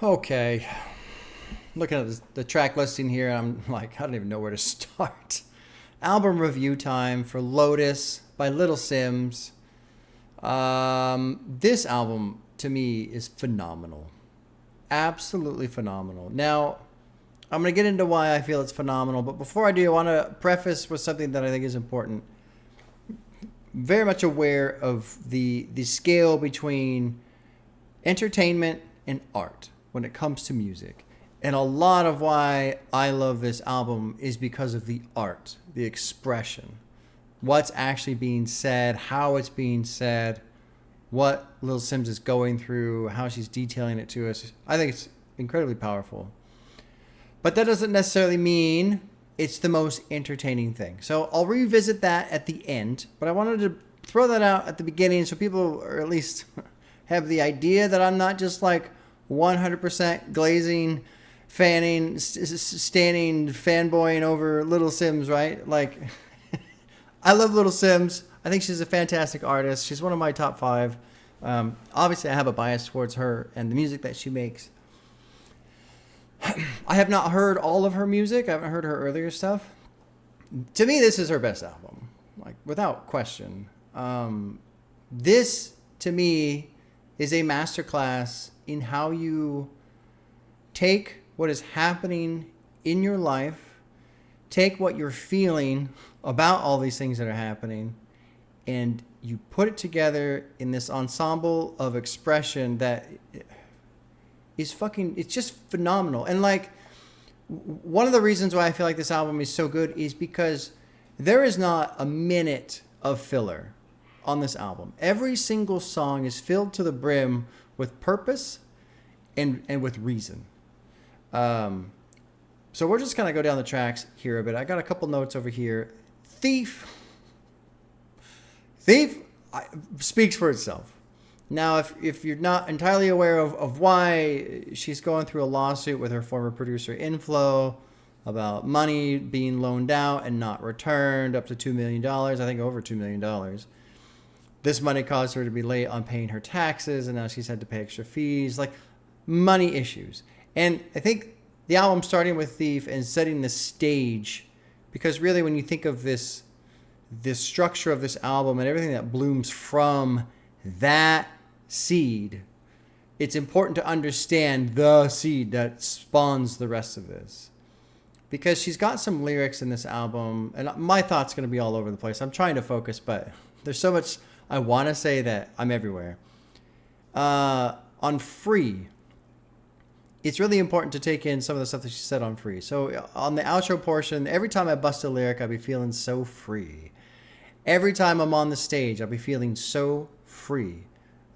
Okay, looking at the track listing here, I'm like, I don't even know where to start. Album review time for Lotus by Little Simz. This album to me is phenomenal, absolutely phenomenal. Now, I'm gonna get into why I feel it's phenomenal, but before I do, I want to preface with something that I think is important. Very much aware of the scale between entertainment and art when it comes to music. And a lot of why I love this album is because of the art, the expression, what's actually being said, how it's being said, what Little Simz is going through, how she's detailing it to us. I think it's incredibly powerful. But that doesn't necessarily mean it's the most entertaining thing. So I'll revisit that at the end, but I wanted to throw that out at the beginning so people, or at least have the idea that I'm not just like 100% glazing, fanning, standing, fanboying over Little Simz, right? Like, I love Little Simz. I think she's a fantastic artist. She's one of my top 5. Obviously, I have a bias towards her and the music that she makes. I have not heard all of her music. I haven't heard her earlier stuff. To me, this is her best album, like without question. This, to me, is a masterclass in how you take what is happening in your life, take what you're feeling about all these things that are happening, and you put it together in this ensemble of expression that is it's just phenomenal. And like, one of the reasons why I feel like this album is so good is because there is not a minute of filler on this album. Every single song is filled to the brim with purpose and with reason. So we're just gonna go down the tracks here a bit. I got a couple notes over here. Thief speaks for itself. Now, if you're not entirely aware of why she's going through a lawsuit with her former producer Inflow about money being loaned out and not returned, up to $2 million, I think over $2 million. This money caused her to be late on paying her taxes, and now she's had to pay extra fees, like money issues. And I think the album starting with Thief and setting the stage, because really when you think of this structure of this album and everything that blooms from that seed, it's important to understand the seed that spawns the rest of this. Because she's got some lyrics in this album, and my thoughts going to be all over the place. I'm trying to focus, but there's so much I want to say that I'm everywhere. On Free, it's really important to take in some of the stuff that she said on Free. So on the outro portion, every time I bust a lyric, I'll be feeling so free. Every time I'm on the stage, I'll be feeling so free.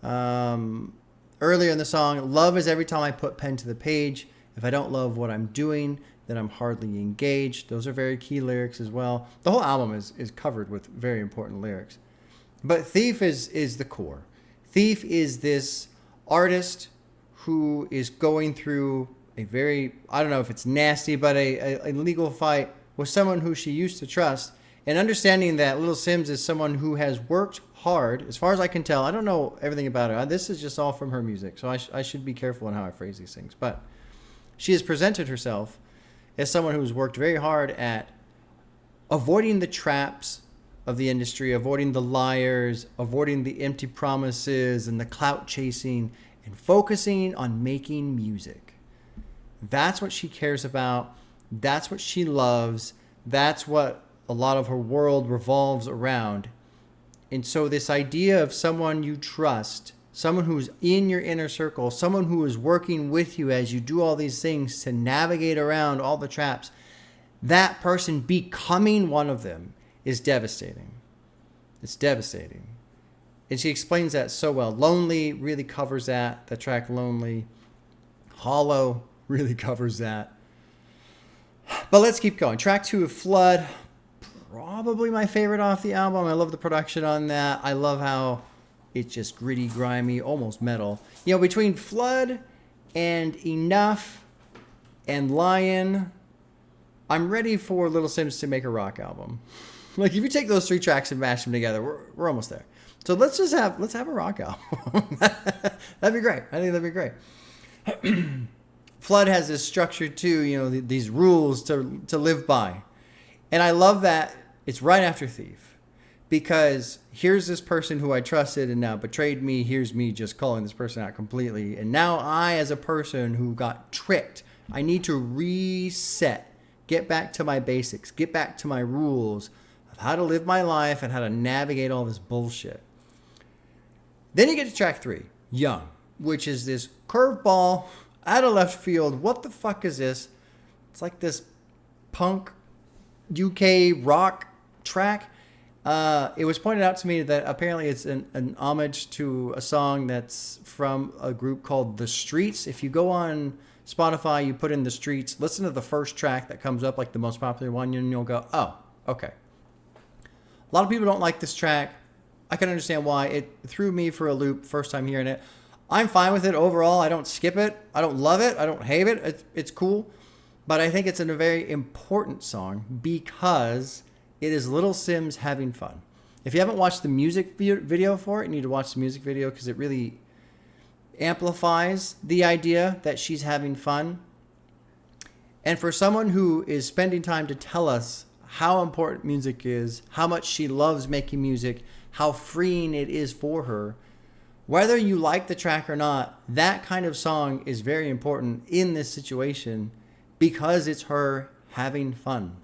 Earlier in the song, love is every time I put pen to the page. If I don't love what I'm doing, then I'm hardly engaged. Those are very key lyrics as well. The whole album is covered with very important lyrics. But Thief is the core. Thief is this artist who is going through a very, I don't know if it's nasty, but a legal fight with someone who she used to trust. And understanding that Little Simz is someone who has worked hard, as far as I can tell. I don't know everything about her. This is just all from her music, so I should be careful in how I phrase these things. But she has presented herself as someone who's worked very hard at avoiding the traps of the industry, avoiding the liars, avoiding the empty promises and the clout chasing, and focusing on making music. That's what she cares about. That's what she loves. That's what a lot of her world revolves around. And so this idea of someone you trust, someone who's in your inner circle, someone who is working with you as you do all these things to navigate around all the traps, that person becoming one of them is devastating. It's devastating. And she explains that so well. Lonely really covers that. The track Lonely. Hollow really covers that. But let's keep going. Track 2 of Flood. Probably my favorite off the album. I love the production on that. I love how it's just gritty, grimy, almost metal. You know, between Flood and Enough and Lion, I'm ready for Little Simz to make a rock album. Like, if you take those 3 tracks and mash them together, we're almost there. So let's have a rock album. That'd be great. I think that'd be great. Flood has this structure too, these rules to live by. And I love that it's right after Thief, because here's this person who I trusted and now betrayed me. Here's me just calling this person out completely. And now I, as a person who got tricked, I need to reset, get back to my basics, get back to my rules of how to live my life and how to navigate all this bullshit. Then you get to track 3, Young, which is this curveball out of left field. What the fuck is this? It's like this punk UK rock track. It was pointed out to me that apparently it's an homage to a song that's from a group called The Streets. If you go on Spotify, you put in The Streets, listen to the first track that comes up, like the most popular one, and you'll go, oh, okay. A lot of people don't like this track. I can understand why. It threw me for a loop first time hearing it. I'm fine with it overall. I don't skip it. I don't love it. I don't hate it. It's cool. But I think it's a very important song because it is Little Simz having fun. If you haven't watched the music video for it, you need to watch the music video because it really amplifies the idea that she's having fun. And for someone who is spending time to tell us how important music is, how much she loves making music, how freeing it is for her, whether you like the track or not, that kind of song is very important in this situation because it's her having fun.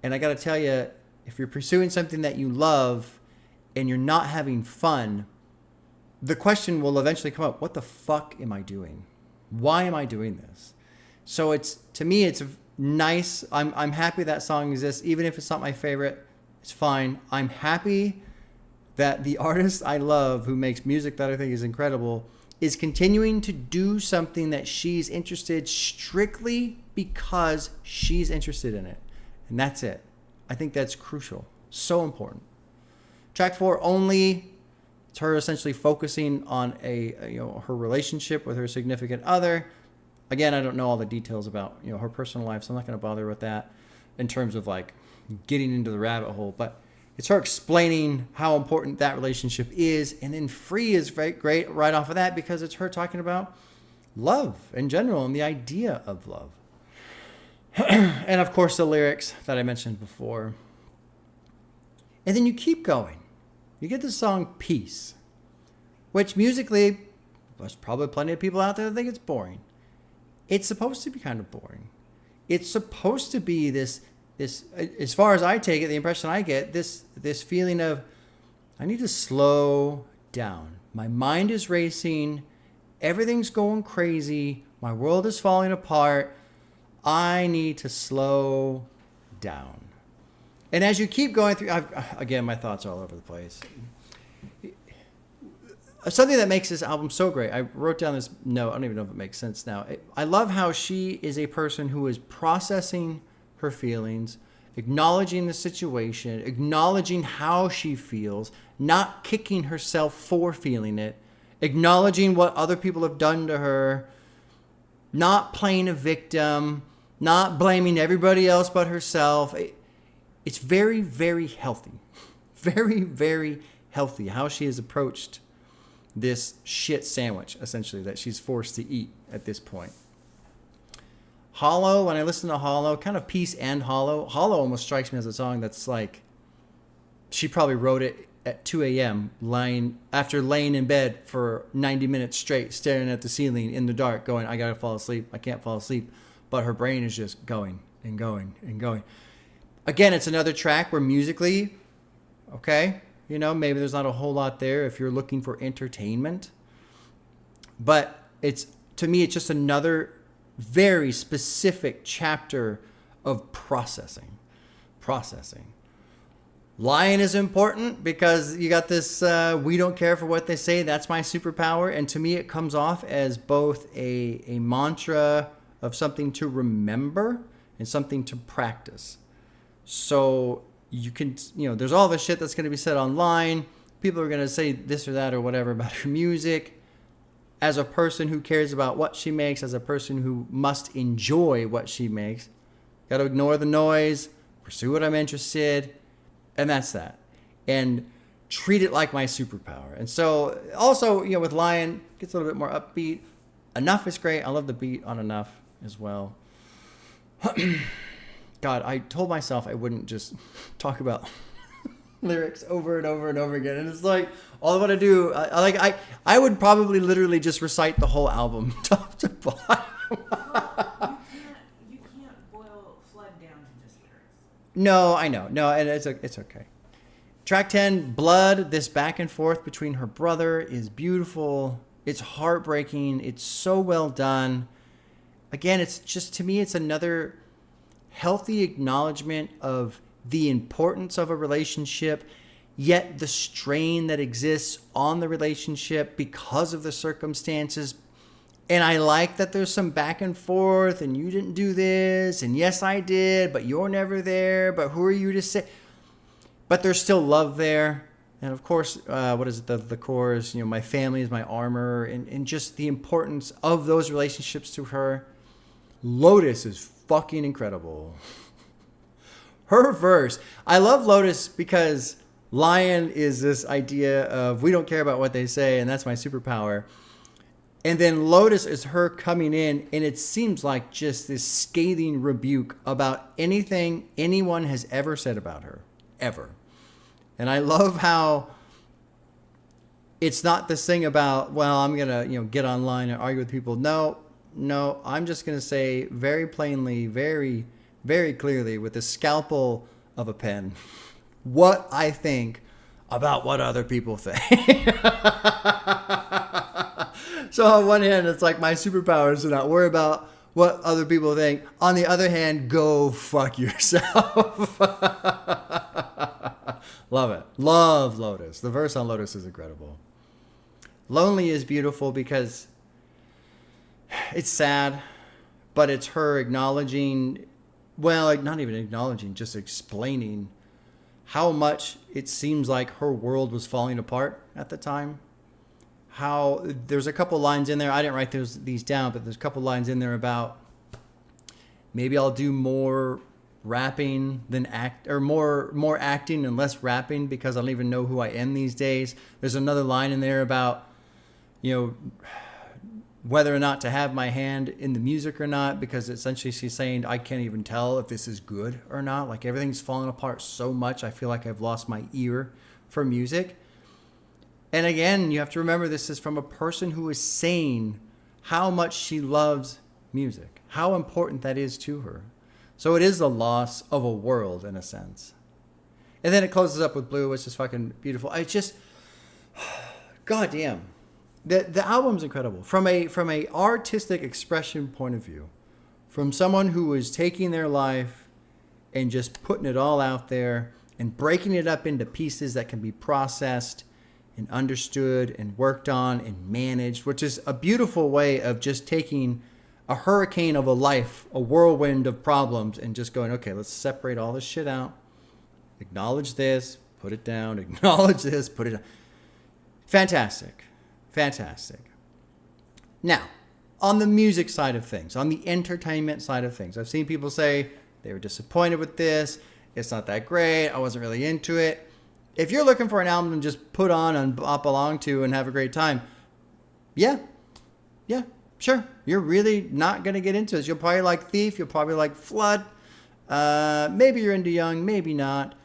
And I got to tell you, if you're pursuing something that you love and you're not having fun, the question will eventually come up, what the fuck am I doing? Why am I doing this? So to me, it's nice. I'm happy that song exists. Even if it's not my favorite, it's fine. I'm happy that the artist I love, who makes music that I think is incredible, is continuing to do something that she's interested strictly because she's interested in it. And that's it. I think that's crucial. So important. Track 4, Only. It's her essentially focusing on her relationship with her significant other. Again, I don't know all the details about her personal life, so I'm not going to bother with that in terms of like getting into the rabbit hole. But it's her explaining how important that relationship is. And then Free is great right off of that because it's her talking about love in general and the idea of love. And of course, the lyrics that I mentioned before. And then you keep going. You get the song Peace, which musically, there's probably plenty of people out there that think it's boring. It's supposed to be kind of boring. It's supposed to be this, as far as I take it, the impression I get, this feeling of, I need to slow down. My mind is racing. Everything's going crazy. My world is falling apart. I need to slow down. And as you keep going through, again, my thoughts are all over the place. Something that makes this album so great, I wrote down this note. I don't even know if it makes sense now. I love how she is a person who is processing her feelings, acknowledging the situation, acknowledging how she feels, not kicking herself for feeling it, acknowledging what other people have done to her, not playing a victim, not blaming everybody else but herself. It's very, very healthy. Very, very healthy how she has approached this shit sandwich, essentially, that she's forced to eat at this point. Hollow, when I listen to Hollow, kind of Peace and Hollow almost strikes me as a song that's like, she probably wrote it at 2 a.m. after laying in bed for 90 minutes straight, staring at the ceiling in the dark, going, I gotta fall asleep, I can't fall asleep. But her brain is just going and going and going. Again, it's another track where musically, okay, maybe there's not a whole lot there if you're looking for entertainment. But to me, it's just another very specific chapter of processing. Lying is important because you got this, we don't care for what they say, that's my superpower. And to me, it comes off as both a mantra of something to remember and something to practice. So you can, there's all this shit that's going to be said online. People are going to say this or that or whatever about her music. As a person who cares about what she makes, as a person who must enjoy what she makes, got to ignore the noise, pursue what I'm interested, and that's that. And treat it like my superpower. And so also, with Lion, gets a little bit more upbeat. Enough is great. I love the beat on Enough as well. God, I told myself I wouldn't just talk about lyrics over and over and over again, and it's like all I want to do. I would probably literally just recite the whole album top to bottom. You can't boil Flood down to just lyrics. No, I know. No, and it's okay. Track 10, Blood. This back and forth between her brother is beautiful. It's heartbreaking. It's so well done. Again, it's just, to me, it's another healthy acknowledgement of the importance of a relationship, yet the strain that exists on the relationship because of the circumstances. And I like that there's some back and forth, and you didn't do this, and yes, I did, but you're never there, but who are you to say? But there's still love there. And of course, what is it, the chorus, my family is my armor, and just the importance of those relationships to her. Lotus is fucking incredible. Her verse, I love Lotus because Lion is this idea of we don't care about what they say, and that's my superpower. And then Lotus is her coming in, and it seems like just this scathing rebuke about anything anyone has ever said about her, ever. And I love how it's not this thing about, well, I'm going to, get online and argue with people. No, I'm just going to say very plainly, very, very clearly with the scalpel of a pen what I think about what other people think. So on one hand, it's like my superpower is to not worry about what other people think. On the other hand, go fuck yourself. Love it. Love Lotus. The verse on Lotus is incredible. Lonely is beautiful because it's sad, but it's her acknowledging, well, not even acknowledging, just explaining how much it seems like her world was falling apart at the time. How there's a couple lines in there. I didn't write these down, but there's a couple lines in there about maybe I'll do more rapping than more acting and less rapping because I don't even know who I am these days. There's another line in there about, whether or not to have my hand in the music or not, because essentially she's saying I can't even tell if this is good or not. Like everything's falling apart so much. I feel like I've lost my ear for music. And again, you have to remember this is from a person who is saying how much she loves music, how important that is to her. So it is the loss of a world in a sense. And then it closes up with Blue, which is fucking beautiful. I just, goddamn. The album's incredible. From a artistic expression point of view, from someone who is taking their life and just putting it all out there and breaking it up into pieces that can be processed and understood and worked on and managed, which is a beautiful way of just taking a hurricane of a life, a whirlwind of problems, and just going, okay, let's separate all this shit out. Acknowledge this, put it down. Acknowledge this, put it down. Fantastic. Now, on the music side of things, on the entertainment side of things, I've seen people say they were disappointed with this. It's not that great. I wasn't really into it. If you're looking for an album to just put on and bop along to and have a great time, yeah, sure. You're really not going to get into this. You'll probably like Thief. You'll probably like Flood. Maybe you're into Young. Maybe not.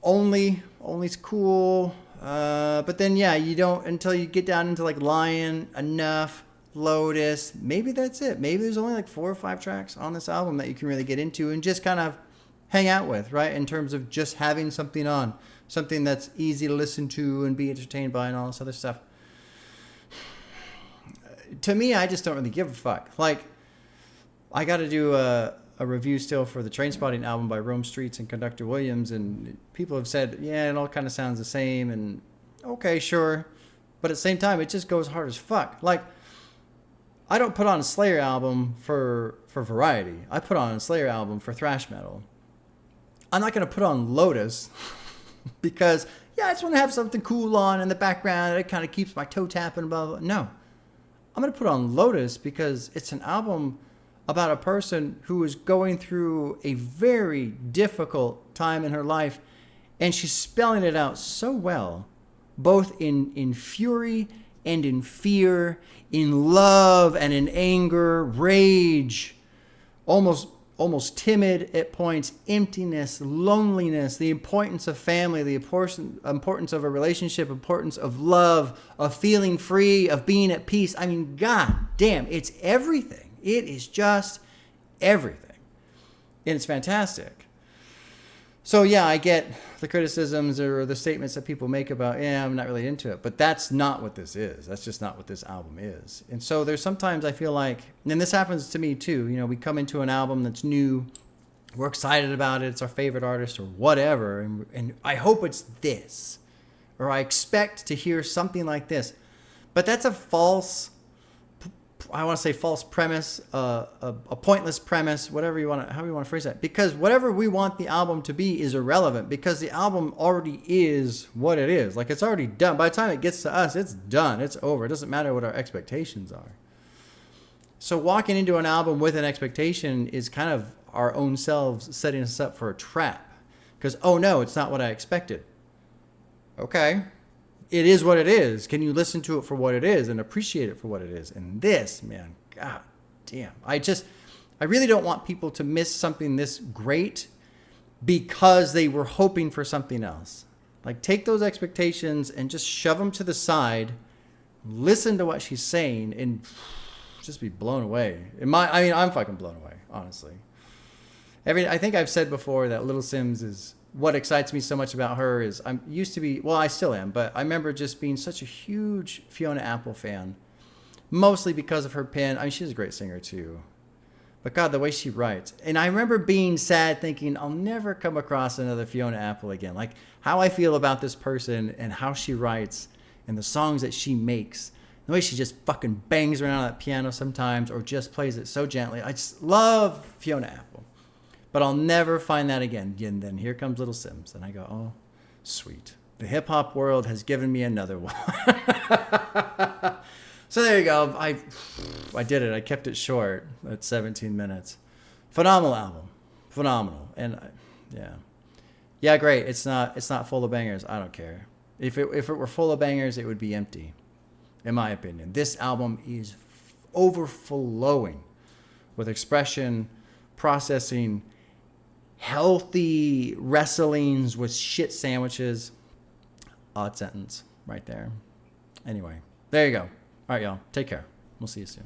Only's cool. But then, yeah, you don't until you get down into like Lion, Enough, Lotus. Maybe that's it. Maybe there's only like 4 or 5 tracks on this album that you can really get into and just kind of hang out with, right? In terms of just having something on, something that's easy to listen to and be entertained by and all this other stuff. To me, I just don't really give a fuck. Like, I got to do a review still for the Trainspotting album by Rome Streets and Conductor Williams, and people have said, yeah, it all kind of sounds the same, and okay, sure. But at the same time, it just goes hard as fuck. Like, I don't put on a Slayer album for variety. I put on a Slayer album for thrash metal. I'm not going to put on Lotus because, yeah, I just want to have something cool on in the background. It kind of keeps my toe tapping, blah, blah. No. I'm going to put on Lotus because it's an album about a person who is going through a very difficult time in her life, and she's spelling it out so well, both in fury and in fear, in love and in anger, rage, almost timid at points, emptiness, loneliness, the importance of family, the importance of a relationship, importance of love, of feeling free, of being at peace. I mean, God damn, it's everything. It is just everything. And it's fantastic. So yeah, I get the criticisms or the statements that people make about, I'm not really into it. But that's not what this is. That's just not what this album is. And so there's sometimes I feel like, and this happens to me too, we come into an album that's new, we're excited about it, it's our favorite artist or whatever, and I hope it's this. Or I expect to hear something like this. But that's a false premise, a pointless premise, however you want to phrase that. Because whatever we want the album to be is irrelevant, because the album already is what it is. Like, it's already done. By the time it gets to us, it's done. It's over. It doesn't matter what our expectations are. So walking into an album with an expectation is kind of our own selves setting us up for a trap. Because, oh no, it's not what I expected. Okay. It is what it is. Can you listen to it for what it is and appreciate it for what it is? And this, man, God damn. I really don't want people to miss something this great because they were hoping for something else. Like, take those expectations and just shove them to the side, listen to what she's saying, and just be blown away. I'm fucking blown away, honestly. I think I've said before that Little Simz is... What excites me so much about her is I still am, but I remember just being such a huge Fiona Apple fan, mostly because of her pen. She's a great singer too, but God, the way she writes. And I remember being sad thinking, I'll never come across another Fiona Apple again. Like, how I feel about this person and how she writes and the songs that she makes, the way she just fucking bangs around on that piano sometimes or just plays it so gently. I just love Fiona Apple. But I'll never find that again. And then here comes Little Simz. And I go, oh, sweet. The hip-hop world has given me another one. So there you go. I did it. I kept it short at 17 minutes. Phenomenal album. Phenomenal. And yeah, great. It's not full of bangers. I don't care. If it were full of bangers, it would be empty, in my opinion. This album is overflowing with expression, processing, healthy wrestlings with shit sandwiches. Odd sentence right there. Anyway, there you go. All right, y'all. Take care. We'll see you soon.